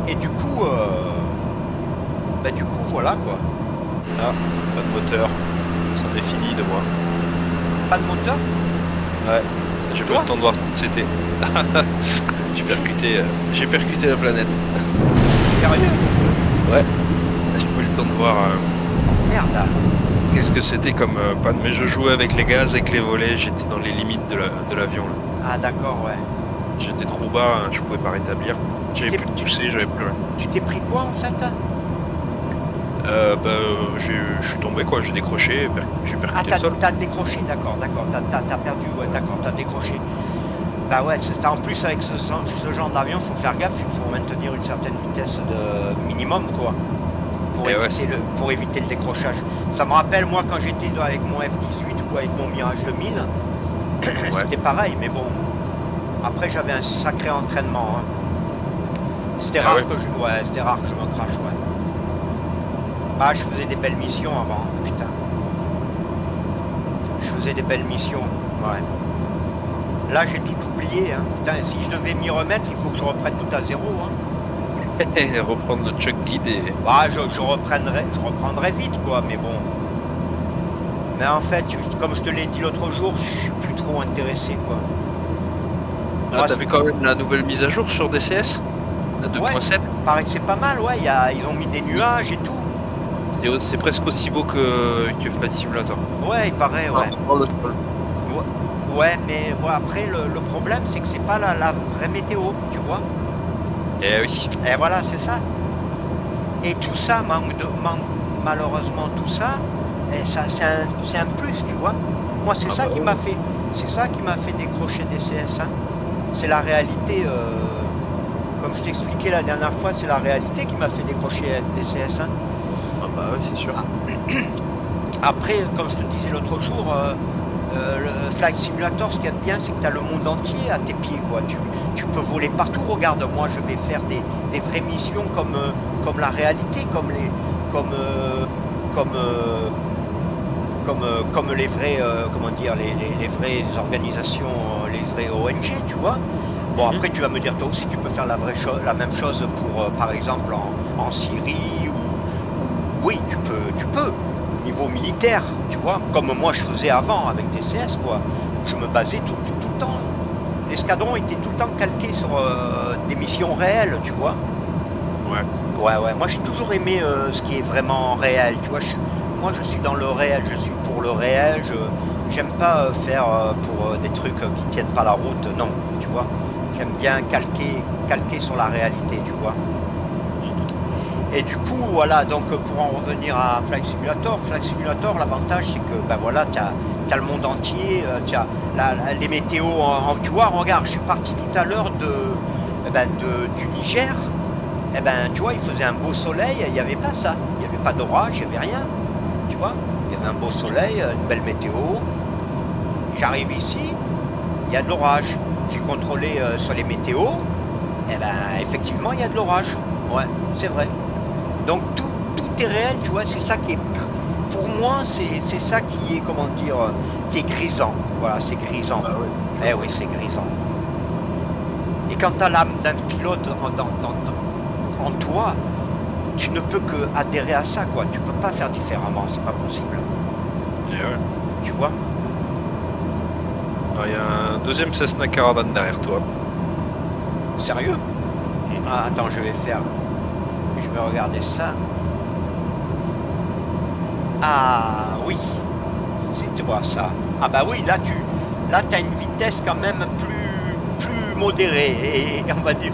Et du coup, voilà quoi. Ah, pas de moteur. Ça m'est fini de moi. Pas de moteur? Ouais. J'ai pas eu Toi? le temps de voir ce que c'était. J'ai percuté la planète. Sérieux? Ouais. J'ai pas eu le temps de voir Merde. qu'est-ce que c'était comme panne. Mais je jouais avec les gaz, avec les volets. J'étais dans les limites de l'avion. Là. Ah d'accord, ouais. J'étais trop bas, hein, je pouvais pas rétablir. J'avais T'es- plus de tu poussée, j'avais plus rien. tu t'es pris quoi en fait? Je suis tombé quoi, j'ai décroché, j'ai Ah percuté le sol. t'as décroché, d'accord, t'as perdu, ouais, d'accord, t'as décroché. Bah ouais, c'est ça. En plus avec ce genre d'avion, faut faire gaffe, il faut maintenir une certaine vitesse de minimum quoi, Et ouais, pour éviter le décrochage. Ça me rappelle moi quand j'étais avec mon F-18 ou avec mon Mirage 2000, ouais. c'était pareil, mais bon, après j'avais un sacré entraînement. Hein. C'était Ah rare ouais. c'était rare que je me crache, ouais. Ah, je faisais des belles missions avant, putain. Je faisais des belles missions, ouais. Là, j'ai tout oublié, hein. Putain, si je devais m'y remettre, il faut que je reprenne tout à zéro, hein. Et reprendre le chuck guide et. Bah, je reprendrai vite, quoi, mais bon. Mais en fait, comme je te l'ai dit l'autre jour, je suis plus trop intéressé, quoi. Ah, Moi, t'avais quand même la nouvelle mise à jour sur DCS? La ouais, 2.7? paraît que c'est pas mal, ouais. Ils ont mis des nuages et tout. C'est presque aussi beau que Flight Simulator. Ouais, il paraît, Ah, ouais. on le troll. Ouais, mais ouais, après, le problème, c'est que c'est pas la vraie météo, tu vois. Eh oui. Et voilà, c'est ça. Et tout ça malheureusement tout ça, et ça c'est un plus, tu vois. Moi c'est Ah ça bah qui oui. m'a fait, c'est ça qui m'a fait décrocher des CS. Hein. C'est la réalité, comme je t'expliquais la dernière fois, c'est la réalité qui m'a fait décrocher des CS. Hein. Ah bah oui, c'est sûr. Après, comme je te disais l'autre jour, le Flight Simulator, ce qu'il y a de bien, c'est que tu as le monde entier à tes pieds, quoi. Tu peux voler partout. Regarde, moi, je vais faire des vraies missions comme la réalité, comme, euh, comme, euh, comme les vrais, comment dire, les vraies organisations, les vrais ONG, tu vois. Bon, Mhm. après, tu vas me dire, toi aussi, tu peux faire la même chose pour, par exemple, en Syrie oui, tu peux, niveau militaire, tu vois, comme moi je faisais avant avec des CS, quoi. Je me basais tout le temps. L'escadron était tout le temps calqué sur des missions réelles, tu vois. Ouais. Ouais, moi j'ai toujours aimé ce qui est vraiment réel, tu vois. Moi je suis dans le réel, je suis pour le réel, j'aime pas faire pour des trucs qui tiennent pas la route, non, tu vois. J'aime bien calquer sur la réalité, tu vois. Et du coup, voilà, donc pour en revenir à Flight Simulator, l'avantage c'est que ben voilà, tu as, le monde entier, tu as les météos, tu vois, regarde, je suis parti tout à l'heure du Niger, et ben tu vois, il faisait un beau soleil, il n'y avait pas ça, il n'y avait pas d'orage, il n'y avait rien, tu vois, il y avait un beau soleil, une belle météo. J'arrive ici, il y a de l'orage. J'ai contrôlé sur les météos, et ben effectivement, il y a de l'orage. Ouais, c'est vrai. Donc tout est réel, tu vois, c'est ça qui est... Pour moi, c'est ça qui est, comment dire, qui est grisant. Voilà, c'est grisant. Bah oui. Eh oui, c'est grisant. Et quand tu as l'âme d'un pilote en toi, tu ne peux que adhérer à ça, quoi. Tu peux pas faire différemment, c'est pas possible. Et ouais. Tu vois. Ah, il y a un deuxième Cessna Caravan derrière toi. Sérieux. Mhm. Ah, attends, je vais regarder ça. Ah oui, c'est toi ça. Ah bah oui, là t'as une vitesse quand même plus modérée, et on va dire.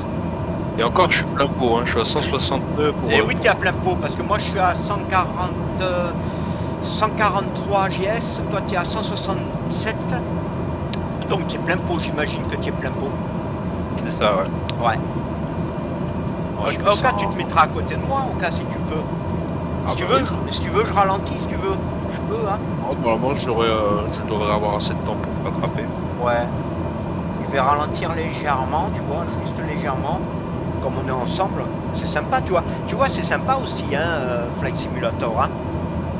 Et encore, je suis plein pot, hein. Je suis à 162 Et oui, pour t'es à plein pot, parce que moi je suis à 143 GS, toi t'es à 167, donc t'es plein pot, j'imagine que t'es plein pot. C'est ça, ouais. Ouais. Ouais, je Au cas, descends. tu te mettras à côté de moi, au cas si tu peux. Ah Si tu bah veux, oui. si tu veux, je ralentis, si tu veux. Je peux, hein. Oh, normalement, je devrais avoir assez de temps pour rattraper. Ouais. Je vais ralentir légèrement, tu vois, juste légèrement, comme on est ensemble. C'est sympa, tu vois. Tu vois, c'est sympa aussi, hein, Flight Simulator, hein.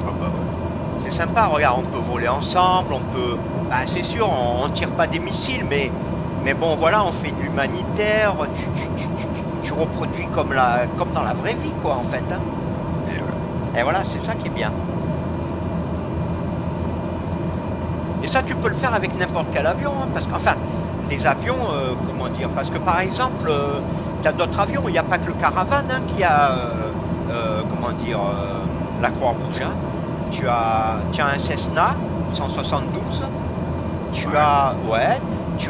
Ah bah ouais. C'est sympa, regarde, on peut voler ensemble, on peut... Bah, c'est sûr, on tire pas des missiles, mais bon, voilà, on fait de l'humanitaire, tu reproduit comme dans la vraie vie, quoi, en fait. Hein. Et voilà, c'est ça qui est bien. Et ça, tu peux le faire avec n'importe quel avion, hein, parce que, enfin, les avions, comment dire, parce que par exemple, tu as d'autres avions, il n'y a pas que le Caravane hein, qui a, comment dire, la Croix-Rouge. Hein. Tu as un Cessna 172, tu as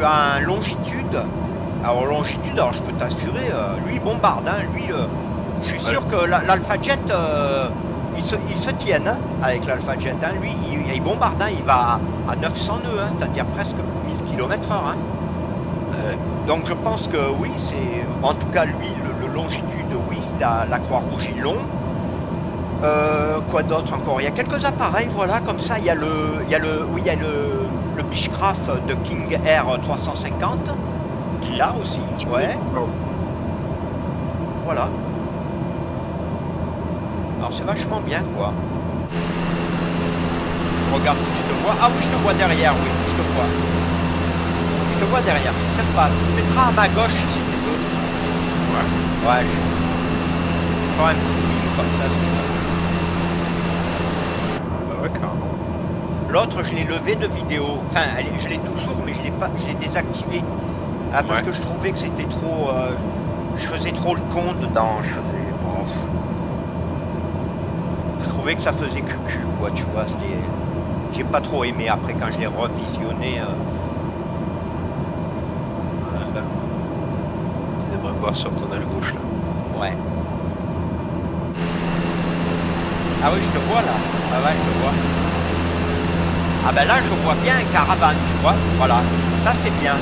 un Longitude. Alors Longitude, alors je peux t'assurer, lui il bombarde, hein, lui, je suis sûr que l'Alpha Jet, ils se tiennent hein, avec l'Alpha Jet, hein, lui il bombarde, hein, il va à 900 nœuds, hein, c'est-à-dire presque 1000 km/h. Hein. Donc je pense que oui, c'est, en tout cas lui, le Longitude, oui, la Croix-Rouge ils l'ont. Quoi d'autre encore? Il y a quelques appareils, voilà, comme ça, il y a le Beechcraft de King Air 350. Qu'il a aussi, ouais. Voilà. Alors c'est vachement bien, quoi. Regarde si je te vois. Ah oui, je te vois derrière, oui, je te vois. Je te vois derrière, c'est sympa. Tu te mettras à ma gauche si tu veux. Ouais. Ouais, je ferai un petit film comme ça, si tu veux. Bah ouais, carrément. L'autre, je l'ai levé de vidéo. Enfin, je l'ai toujours, mais je l'ai désactivé. Ah, parce que je trouvais que c'était trop... je faisais trop le con dedans. Je trouvais que ça faisait cucu, quoi, tu vois. J'ai pas trop aimé après quand je l'ai revisionné. J'aimerais voir sur ton aile gauche, là. Ouais. Ah oui, je te vois, là. Ah ouais, je te vois. Ah ben là, je vois bien un Caravane, tu vois. Voilà. Ça, c'est bien.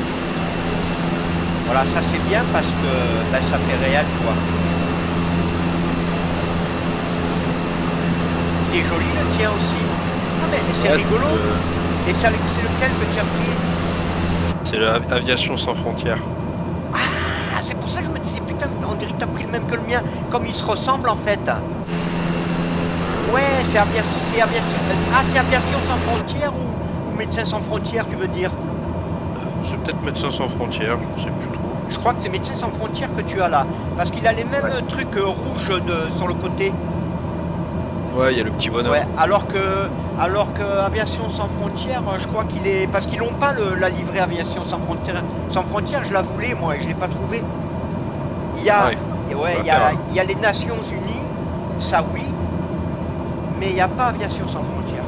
Voilà, ça c'est bien parce que ben, ça fait réel, quoi. Il est joli le tien aussi. Ah mais c'est rigolo. Et c'est lequel que tu as pris? C'est l'Aviation sans frontières. Ah, c'est pour ça que je me disais, putain, on dirait que tu as pris le même que le mien. Comme ils se ressemblent en fait. Ouais, c'est Aviation sans frontières ou Médecins sans frontières, tu veux dire? C'est peut-être Médecins sans frontières, je sais plus trop. Je crois que c'est Médecins sans frontières que tu as là. Parce qu'il a les mêmes trucs rouges sur le côté. Ouais, il y a le petit bonhomme. Ouais, alors que Aviation sans frontières, je crois qu'il est... Parce qu'ils n'ont pas la livrée Aviation sans frontières. Sans frontières, je la voulais, moi, et je ne l'ai pas trouvée. Il y a, il y a les Nations Unies, ça oui, mais il n'y a pas Aviation sans frontières.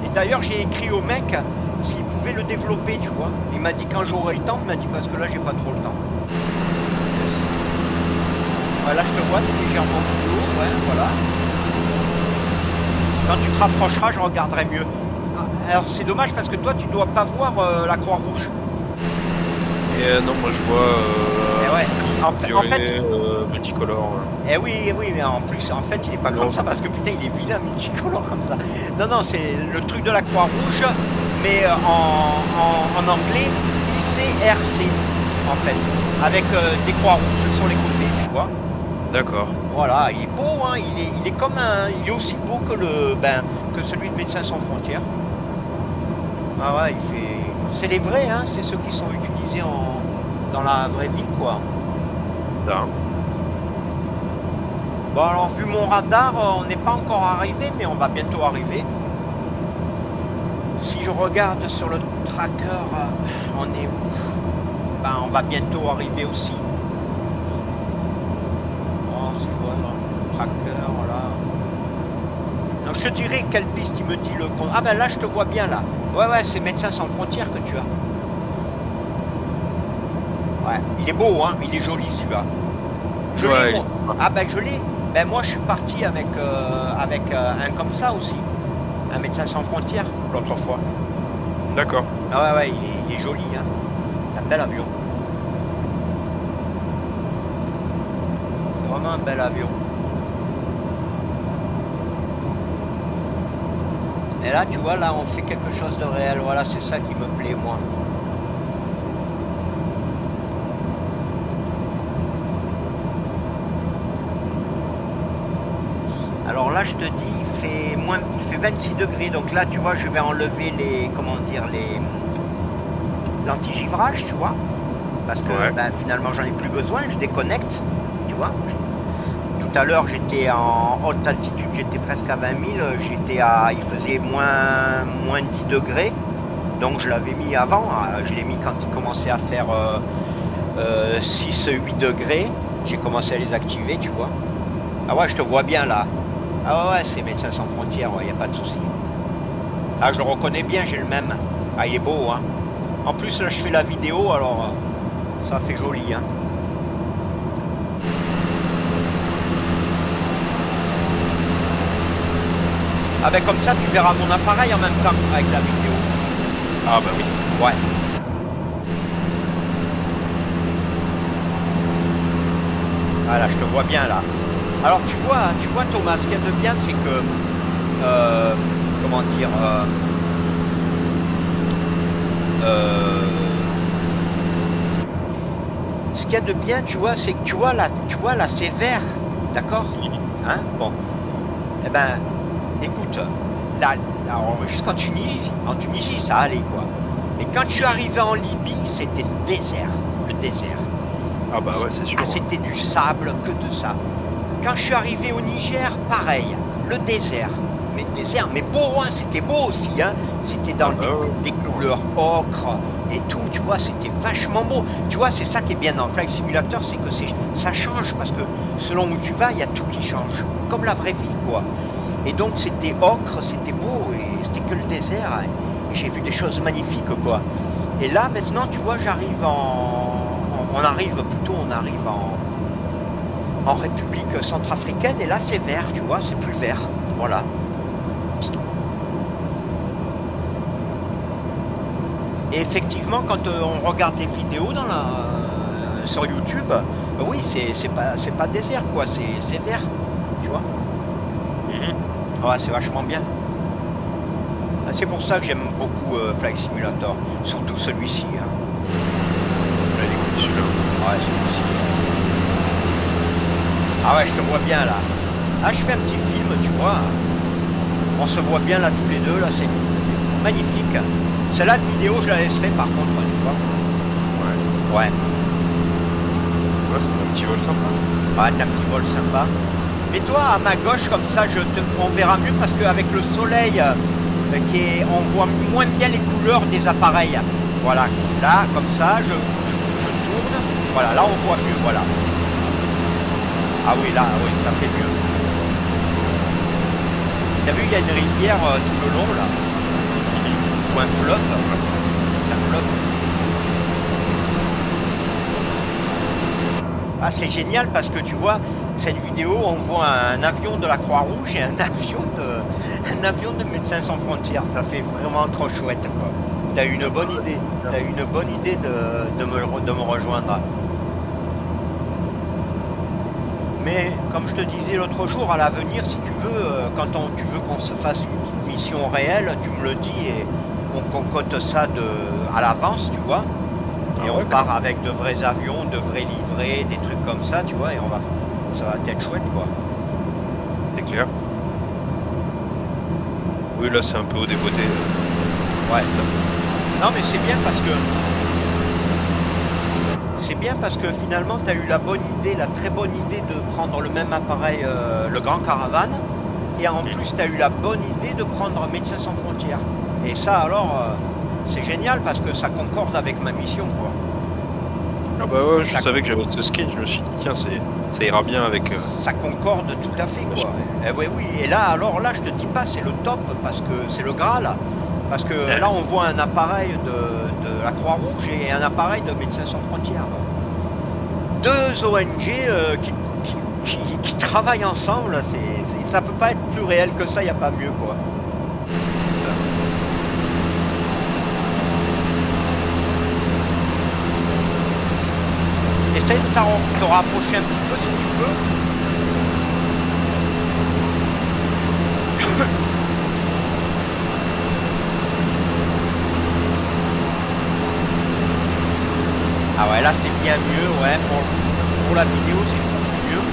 Et d'ailleurs, j'ai écrit au mec s'il pouvait le développer, tu vois. Il m'a dit quand j'aurai le temps, il m'a dit parce que là, j'ai pas trop le temps. Voilà, je te vois, t'es légèrement plus haut, ouais, voilà. Quand tu te rapprocheras, je regarderai mieux. Alors c'est dommage parce que toi, tu dois pas voir la Croix-Rouge. Et non, moi je vois ouais. En fait multicolore. Eh oui, mais en plus, en fait, il est pas comme ça parce que putain, il est vilain multicolore comme ça. Non, c'est le truc de la Croix-Rouge, mais en anglais, ICRC, en fait, avec des croix rouges sur les côtés, tu vois. D'accord. Voilà, il est beau, hein, il est comme il est aussi beau que que celui de Médecins sans frontières. Ah ouais, c'est les vrais, hein, c'est ceux qui sont utilisés dans la vraie vie, quoi. Ça. Bon alors vu mon radar, on n'est pas encore arrivé, mais on va bientôt arriver. Si je regarde sur le tracker, on est où? Ben on va bientôt arriver aussi. Oh c'est quoi le tracker là? Donc je te dirai quelle piste il me dit le compte. Ah ben là je te vois bien là. Ouais c'est Médecins sans frontières que tu as. Ouais, il est beau hein, il est joli celui-là. Je l'ai. Ah ben je l'ai. Ben moi je suis parti avec un comme ça aussi, un Médecins sans frontières l'autre fois. D'accord. Ah ouais il est joli hein, c'est un bel avion. C'est vraiment un bel avion. Et là tu vois là on fait quelque chose de réel, voilà c'est ça qui me plaît moi. Alors là je te dis il fait 26 degrés, donc là tu vois je vais enlever l'anti-givrage, tu vois, parce que finalement j'en ai plus besoin, je déconnecte tu vois. Tout à l'heure, j'étais en haute altitude, j'étais presque à 20 000, il faisait moins 10 degrés, donc je l'avais mis avant, je l'ai mis quand il commençait à faire 6-8 degrés, j'ai commencé à les activer, tu vois. Ah ouais, je te vois bien là. Ah ouais, c'est Médecins Sans Frontières, il n'y a pas de souci. Ah, je le reconnais bien, j'ai le même. Ah, il est beau, hein. En plus, là, je fais la vidéo, alors ça fait joli, hein. Ah ben comme ça, tu verras mon appareil en même temps avec la vidéo. Ah bah oui. Ouais. Voilà, je te vois bien là. Alors tu vois Thomas, ce qu'il y a de bien, c'est que comment dire ce qu'il y a de bien, tu vois, c'est que tu vois là c'est vert, d'accord? Hein? Bon. Eh ben, écoute, là, jusqu'en Tunisie, ça allait quoi. Et quand je suis arrivé en Libye, c'était le désert. Ah bah ouais, c'est sûr. C'était du sable, que de ça. Quand je suis arrivé au Niger, pareil, le désert. Mais désert, mais beau, hein, c'était beau aussi, hein. C'était dans des couleurs ocre et tout, tu vois, c'était vachement beau. Tu vois, c'est ça qui est bien dans le Flight Simulator, c'est que ça change, parce que selon où tu vas, il y a tout qui change. Comme la vraie vie, quoi. Et donc c'était ocre, c'était beau, et c'était que le désert. Et j'ai vu des choses magnifiques, quoi. Et là, maintenant, tu vois, on arrive en République centrafricaine, et là c'est vert, tu vois, c'est plus vert, voilà. Et effectivement, quand on regarde les vidéos sur YouTube, oui, c'est pas désert, quoi, c'est vert, tu vois. Ouais, c'est vachement bien. C'est pour ça que j'aime beaucoup Flight Simulator, surtout celui-ci. Hein. Celui-là. Ouais, celui-ci. Ah ouais, je te vois bien là. Ah, je fais un petit film, tu vois. On se voit bien là tous les deux, là, c'est magnifique. Celle-là de vidéo, je la laisserai par contre, tu vois. Ouais. Ouais. Ouais, c'est un petit vol sympa. Ouais, t'as un petit vol sympa. Mais toi, à ma gauche, comme ça, on verra mieux parce qu'avec le soleil, on voit moins bien les couleurs des appareils. Voilà, là, comme ça, je tourne. Voilà, là, on voit mieux, voilà. Ah oui, là, oui, ça fait mieux. T'as vu, il y a une rivière tout le long, là. Ou un fleuve. Un fleuve. Ah, c'est génial parce que tu vois, cette vidéo, on voit un avion de la Croix-Rouge et un avion de Médecins Sans Frontières. Ça fait vraiment trop chouette, quoi. T'as eu une bonne idée. T'as eu une bonne idée de me rejoindre. Mais comme je te disais l'autre jour, à l'avenir, si tu veux, quand tu veux qu'on se fasse une mission réelle, tu me le dis et on concocte ça à l'avance, tu vois. Et on part avec de vrais avions, de vrais livrets, des trucs comme ça, tu vois, et ça va être chouette, quoi. C'est clair. Oui, là, c'est un peu au débeauté. Ouais, non, mais c'est bien parce que finalement, tu as eu la très bonne idée de prendre le même appareil, le Grand Caravane, et en plus, tu as eu la bonne idée de prendre Médecins Sans Frontières. Et ça, alors, c'est génial parce que ça concorde avec ma mission, quoi. Ah bah ouais, je savais que j'avais ce skin, je me suis dit, tiens, ça ira bien avec... Ça concorde tout à fait, quoi. Oui. Et là, alors là, je te dis pas, c'est le top, parce que c'est le Graal. Parce que là, on voit un appareil de la Croix-Rouge et un appareil de Médecins Sans Frontières. Deux ONG qui travaillent ensemble, ça peut pas être plus réel que ça, il n'y a pas mieux, quoi. C'est ça. Essaye de te rapprocher un petit peu si tu peux. Ah ouais, là c'est bien mieux, ouais, pour la vidéo c'est beaucoup mieux.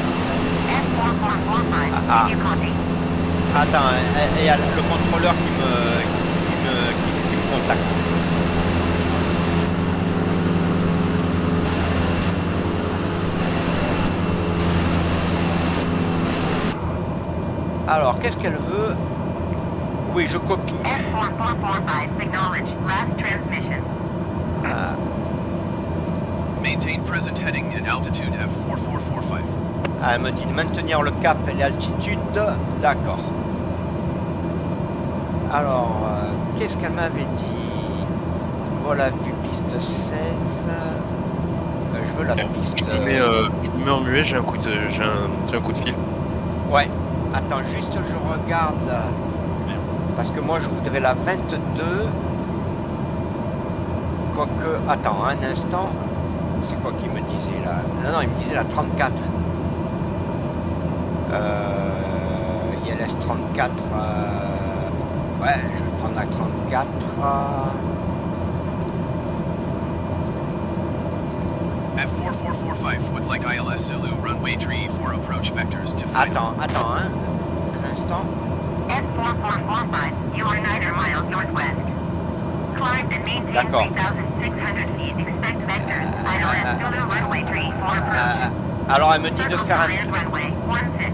Attends, il y a le contrôleur qui me contacte. Alors, qu'est-ce qu'elle veut? Oui, je copie. F4445, acknowledge, last transmission. Maintain present heading and altitude F4445. Elle me dit de maintenir le cap et l'altitude. D'accord. Alors, qu'est-ce qu'elle m'avait dit? Voilà, vue piste 16. Je veux la piste. Je me mets en muet, j'ai un coup de fil. Ouais. Attends, juste je regarde. Parce que moi je voudrais la 22. Quoique. Attends, un instant. C'est quoi qu'il me disait là? Non, il me disait la 34. ILS 34. Ouais, je vais prendre la 34. F4445 would like ILS Zulu runway tree for approach vectors to final. Attends, hein. Un instant. F4445, you are 9 miles northwest. Climb and maintain D'accord. 3,600 feet. Expect vectors. ILS Zulu runway tree for approach. Alors elle me dit de Circle faire command runway 16.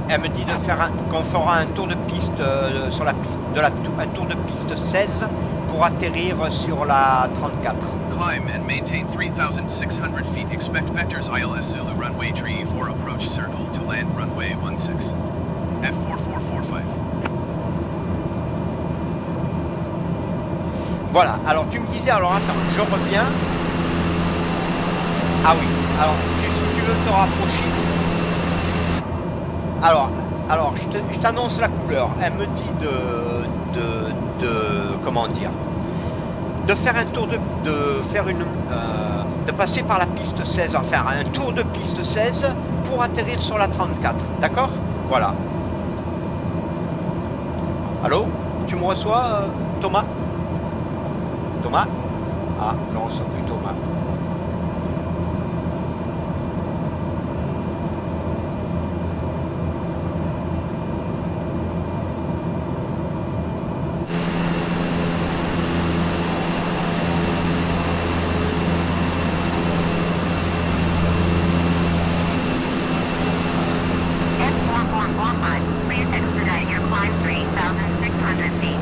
Elle me dit de faire qu'on fera un tour de piste sur la piste un tour de piste 16 pour atterrir sur la 34. Climb and maintain 3,600 feet. Expect vectors ILS Zulu runway tree for approach circle to land runway 16. F4445. Voilà, alors tu me disais, alors attends, je reviens. Ah oui, alors si tu veux te rapprocher. Alors je t'annonce la couleur. Elle me dit comment dire, de faire un tour de passer par la piste 16, enfin un tour de piste 16 pour atterrir sur la 34, d'accord? Voilà. Allô? Tu me reçois, Thomas? Thomas? Ah, je ne reçois plus Thomas. F4445, please expedite your climb 3,600 feet.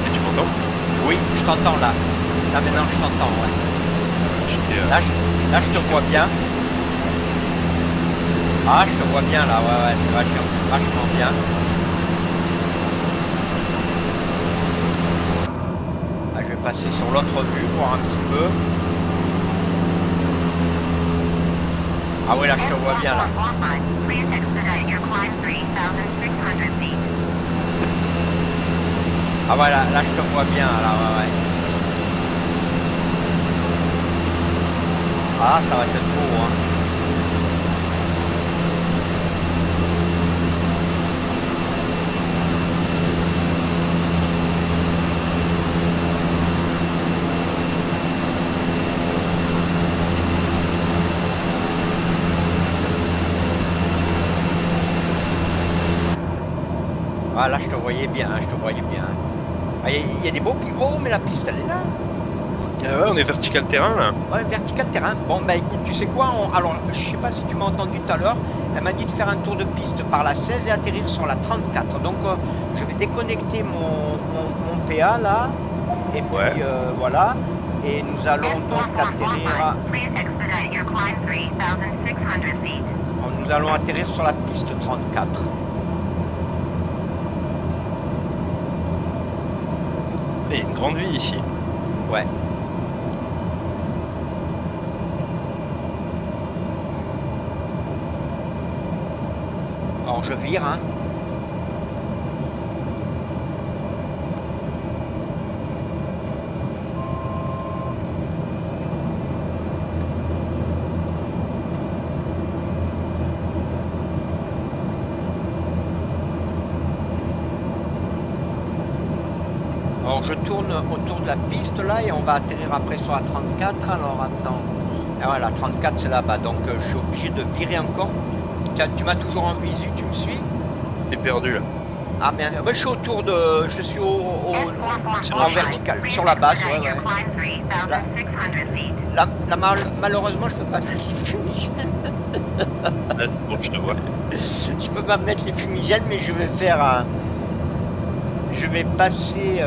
Et tu m'entends? Oui, je t'entends là. Là maintenant je t'entends, ouais. J'étais, Là je te vois bien. Ah, je te vois bien là, ouais, c'est vachement bien. Ah, je vais passer sur l'autre vue, voir un petit peu. Ah oui, là je te vois bien là. F4445, please expedite your climb 3,600 feet. Ah voilà, là je te vois bien là, ouais. Ah, ça va être beau, hein. Ah là je te voyais bien, je te voyais bien. Ah, il y a des beaux... Oh, mais la piste elle est là. ouais, on est vertical terrain là. Ouais, vertical terrain. Bon, bah écoute, tu sais quoi, alors, je sais pas si tu m'as entendu tout à l'heure, elle m'a dit de faire un tour de piste par la 16 et atterrir sur la 34. Donc, je vais déconnecter mon PA là, et puis Ouais. voilà, et nous allons donc atterrir, F4445, please expedite your climb 3,600 feet. nous allons atterrir sur la piste 34. Il y a une grande vie ici. Ouais. Alors, je vire, hein. Alors je tourne autour de la piste là et on va atterrir après sur la 34. Alors attends. Ah ouais, la 34 c'est là-bas, donc je suis obligé de virer encore. Tu m'as toujours en visu, tu me suis? T'es perdu là. Ah merde, ouais, je suis autour de... Je suis en vertical, sur la base, ouais, ouais. Là, malheureusement je peux pas mettre les fumigènes. Là, c'est bon, je te vois. Je peux pas mettre les fumigènes, mais je vais faire un... Je vais passer...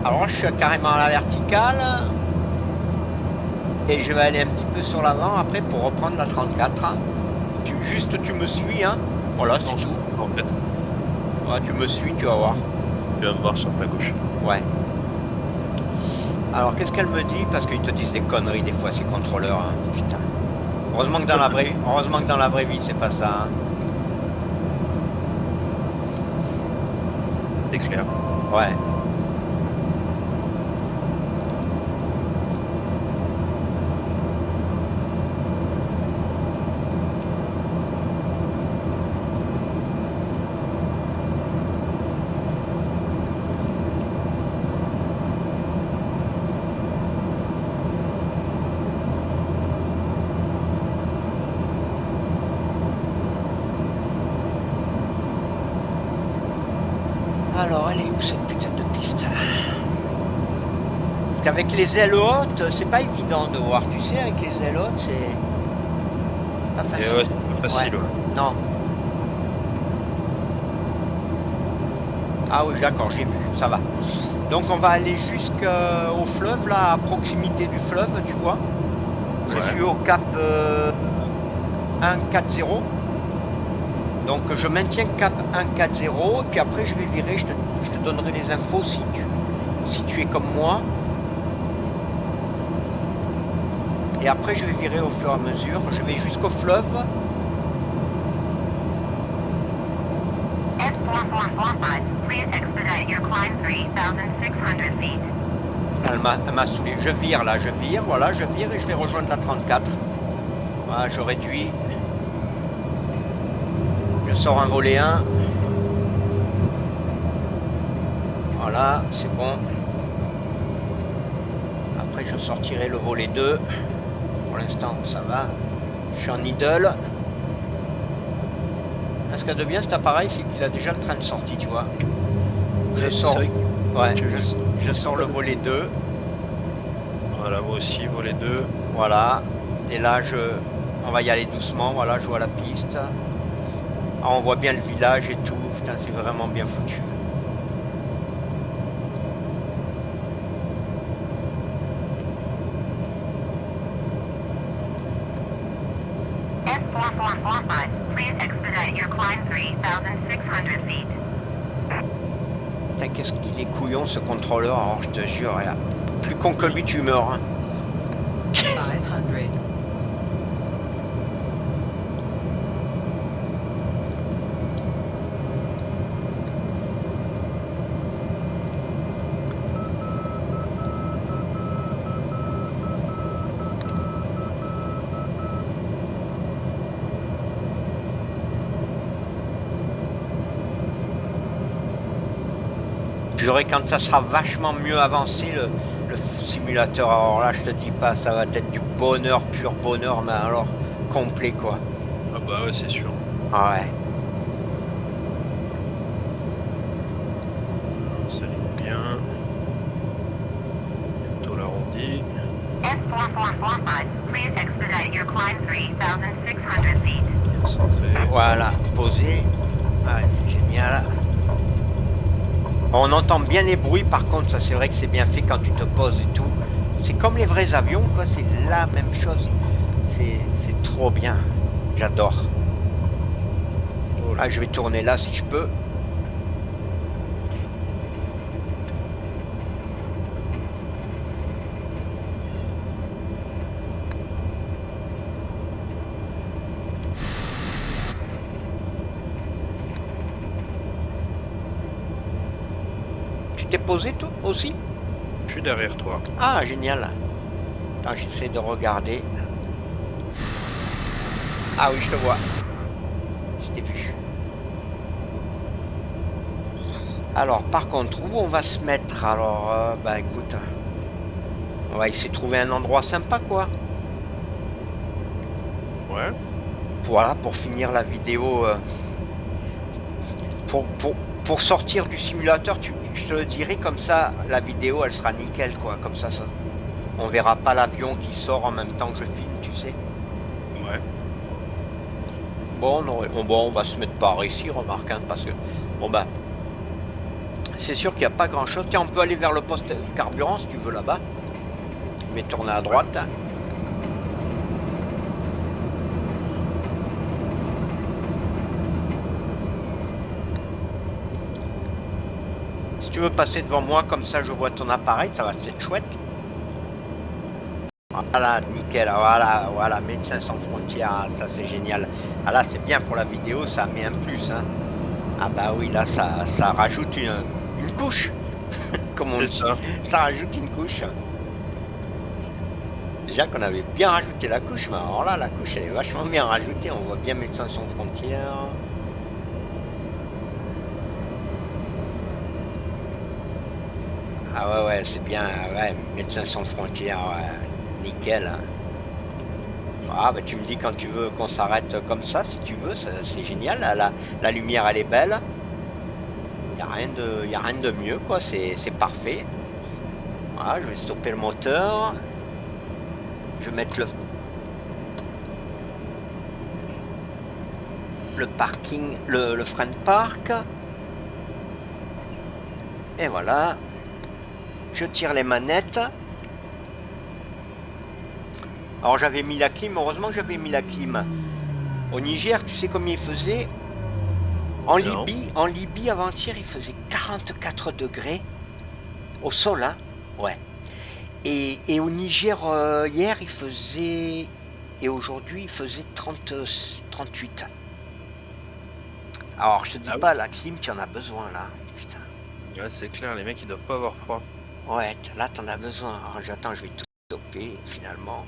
Alors je suis carrément à la verticale. Et je vais aller un petit peu sur l'avant après pour reprendre la 34. Juste tu me suis, hein. Voilà, c'est tout. En fait, Ouais, tu me suis, tu vas voir. tu vas me voir sur ta gauche. Ouais. Alors qu'est-ce qu'elle me dit? Parce qu'ils te disent des conneries des fois ces contrôleurs, hein. Putain. Heureusement que dans la vraie vie c'est pas ça, hein. C'est clair. Ouais. Alors, elle est où cette putain de piste? Parce qu'avec les ailes hautes, c'est pas évident de voir. Tu sais, avec les ailes hautes, c'est pas Et facile. ouais, c'est pas facile, ouais. Non. Ah oui, d'accord, j'ai vu, ça va. Donc on va aller jusqu'au fleuve, là, à proximité du fleuve, tu vois. Je Ouais. suis au cap 140. Donc je maintiens cap 140, et puis après je vais virer, je te donnerai les infos si tu es comme moi. Et après je vais virer au fur et à mesure. Je vais jusqu'au fleuve. S4445, please expedite your climb 3,600 feet. Elle m'a saoulé. Je vire là, voilà, je vire et je vais rejoindre la 34. Voilà, je réduis. Je sors un volet 1. Voilà, c'est bon. Après je sortirai le volet 2. Pour l'instant ça va. Je suis en idle. Ce qu'il y a de bien cet appareil, c'est qu'il a déjà le train de sortie, tu vois. Je sors. Ouais, je sors le volet 2. Voilà, moi aussi, volet 2. Voilà. Et là on va y aller doucement, voilà, je vois la piste. Ah, on voit bien le village et tout. Putain, c'est vraiment bien foutu. S4445, please expedite your climb 3,600 feet. Putain, qu'est-ce qu'il est couillon ce contrôleur, alors je te jure. Regarde. Plus con que lui, tu meurs. Hein. 500. Purée, quand ça sera vachement mieux avancé, le simulateur, alors là, je te dis pas, ça va être du bonheur, pur bonheur, mais alors complet, quoi. Ah bah ouais, c'est sûr. Ah ouais. Ça ligne bien. Bientôt l'arrondi. S4445, please expedite your climb 3,600 feet. Bien centré. Voilà, posé. Ah ouais, c'est génial. On entend bien les bruits, par contre, ça c'est vrai que c'est bien fait quand tu te poses et tout. C'est comme les vrais avions, quoi, c'est la même chose. C'est trop bien. J'adore. Oh là. Ah, je vais tourner là si je peux. Tu t'es posé toi aussi? Je suis derrière toi. Ah, génial. Attends, j'essaie de regarder. Ah oui, je te vois. Je t'ai vu. Alors, par contre, où on va se mettre? Alors, bah écoute, on va essayer de trouver un endroit sympa, quoi. Ouais. Voilà, pour finir la vidéo. Pour, pour, pour sortir du simulateur, je te le dirai, comme ça, la vidéo, elle sera nickel, quoi. Comme ça, on verra pas l'avion qui sort en même temps que je filme, tu sais. Ouais. Bon, on va se mettre par ici, remarque, hein, parce que, bon bah, c'est sûr qu'il n'y a pas grand chose. Tiens, on peut aller vers le poste carburant si tu veux là-bas. Je vais tourner à droite. Hein. Si tu veux passer devant moi, comme ça je vois ton appareil, ça va être chouette. Voilà, nickel, voilà, Médecins sans frontières, ça c'est génial. Ah là, c'est bien pour la vidéo, ça met un plus. Hein. Ah bah oui, là, ça rajoute une couche, comme on C'est dit. ça. Ça rajoute une couche. Déjà qu'on avait bien rajouté la couche, mais alors là, la couche, elle est vachement bien rajoutée. On voit bien Médecins sans frontières. Ah ouais, c'est bien, ouais, Médecins sans frontières, ouais, nickel. Hein. Ah bah tu me dis quand tu veux qu'on s'arrête comme ça, si tu veux, c'est génial. La lumière, elle est belle. Y a rien de mieux, quoi. C'est parfait. Voilà, je vais stopper le moteur. Je vais mettre le parking, le frein de parc. Et voilà. Je tire les manettes. Alors j'avais mis la clim, heureusement que j'avais mis la clim. Au Niger, tu sais combien il faisait? En Libye, avant-hier, il faisait 44 degrés. Au sol, hein? Ouais. Et au Niger, hier, il faisait... Et aujourd'hui, il faisait 38. Alors, je te dis Ah oui. pas, la clim, tu en as besoin, là. Putain. Ouais, c'est clair, les mecs ils doivent pas avoir froid. Ouais, là, t'en as besoin. Alors, j'attends, je vais tout stopper, finalement.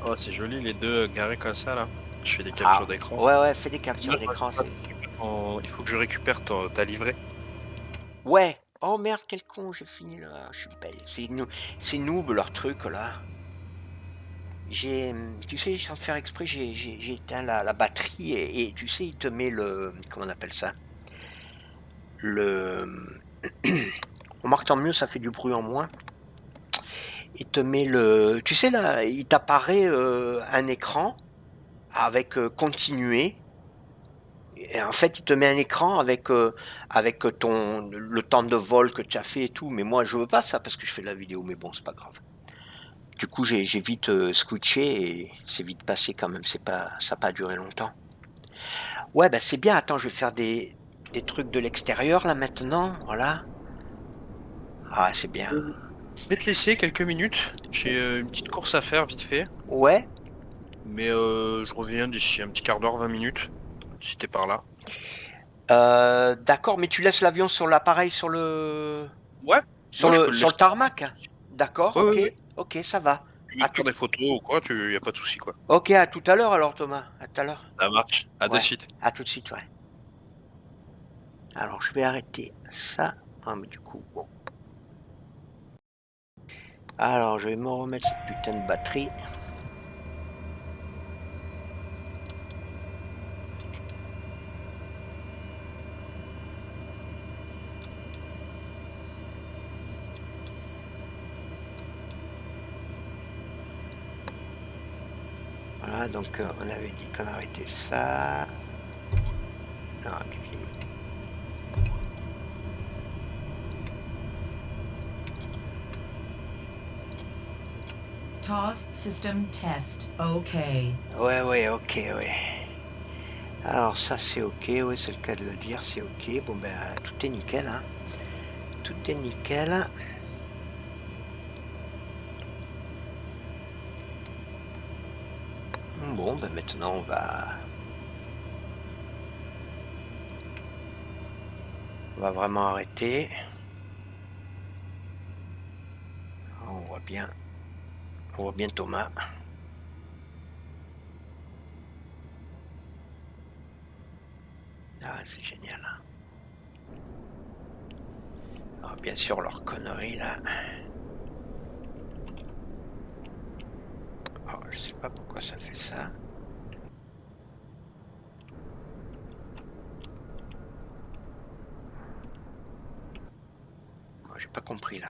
Oh, c'est joli les deux garés comme ça là. Je fais des Ah, captures d'écran. ouais, fais des Moi, captures je d'écran, récupère c'est... il faut que je récupère ta livrée. Ouais. Oh merde, quel con, j'ai fini là. Je suis bête. C'est noob leur truc là. Tu sais, sans faire exprès, j'ai éteint la batterie et tu sais, il te met comment on appelle ça? Le, remarque, tant mieux, ça fait du bruit en moins. Il te met tu sais là, il t'apparaît un écran avec continuer. Et en fait, il te met un écran avec le temps de vol que tu as fait et tout. Mais moi, je veux pas ça parce que je fais de la vidéo. Mais bon, c'est pas grave. Du coup, j'ai vite switché et c'est vite passé quand même. Ça n'a pas duré longtemps. Ouais, bah c'est bien. Attends, je vais faire des trucs de l'extérieur là maintenant. Voilà. Ah, c'est bien. Je vais te laisser quelques minutes. J'ai une petite course à faire vite fait. Ouais. Mais je reviens d'ici un petit quart d'heure, 20 minutes. Si t'es par là. D'accord, mais tu laisses l'avion sur l'appareil, Ouais, moi je peux le sur le laisser. tarmac. D'accord, Ouais, ouais, ok, ouais. ok, ça va. Tu veux À te faire tout, des photos ou quoi, y a pas de souci quoi. ok, à tout à l'heure alors Thomas. À tout à l'heure. Ça marche. À de Ouais, suite. à tout de suite, ouais. Alors je vais arrêter ça. Ah, mais du coup, bon. Alors je vais me remettre cette putain de batterie. Voilà, donc on avait dit qu'on arrêtait ça. Ah, qu'est-ce qu'il met? TOS system test. Okay. Ouais, ok, ouais. Alors ça c'est ok, ouais, c'est le cas de le dire, c'est ok. Bon ben tout est nickel, hein. Tout est nickel. Bon, ben maintenant on va vraiment arrêter. On voit bien Thomas. Ah, c'est génial. Alors, bien sûr, leur connerie là. Oh, je sais pas pourquoi ça fait ça. Oh, j'ai pas compris là.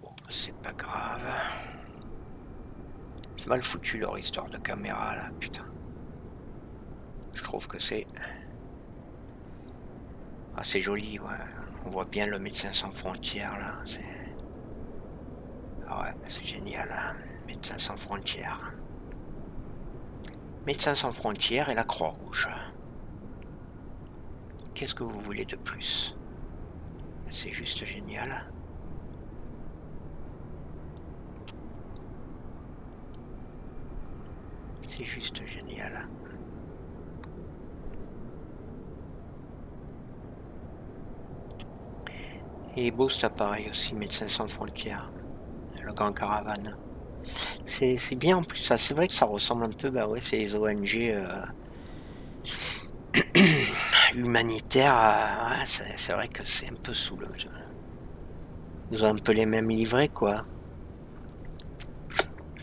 Bon, c'est pas grave. C'est mal foutu leur histoire de caméra là, putain. Je trouve que c'est assez joli, ouais. On voit bien le Médecins sans frontières là. Ah ouais, c'est génial. Hein. Médecins sans frontières. Médecins sans frontières et la Croix-Rouge. Qu'est-ce que vous voulez de plus? C'est juste génial. C'est juste génial. Et beau ça pareil aussi, Médecins sans frontières. Le Grand Caravane. C'est bien en plus ça. C'est vrai que ça ressemble un peu, bah ouais, c'est les ONG humanitaires. Ouais, c'est vrai que c'est un peu sous le. Ils ont un peu les mêmes livrets quoi.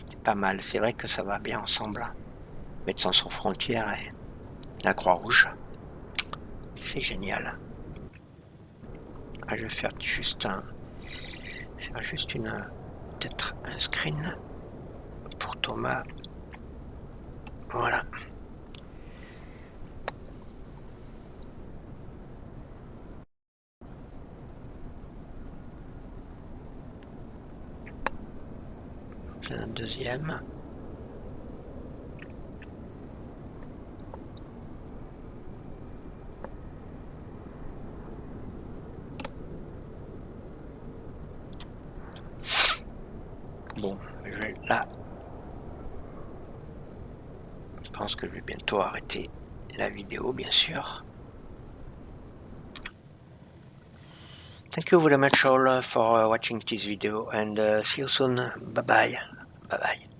C'est pas mal. C'est vrai que ça va bien ensemble. Médecins sans frontières et la Croix-Rouge. C'est génial. Ah, je vais faire juste peut-être un screen pour Thomas. Voilà. Un deuxième. Bon, là, je pense que je vais bientôt arrêter la vidéo, bien sûr. Thank you very much all for watching this video and see you soon. Bye bye. Bye bye.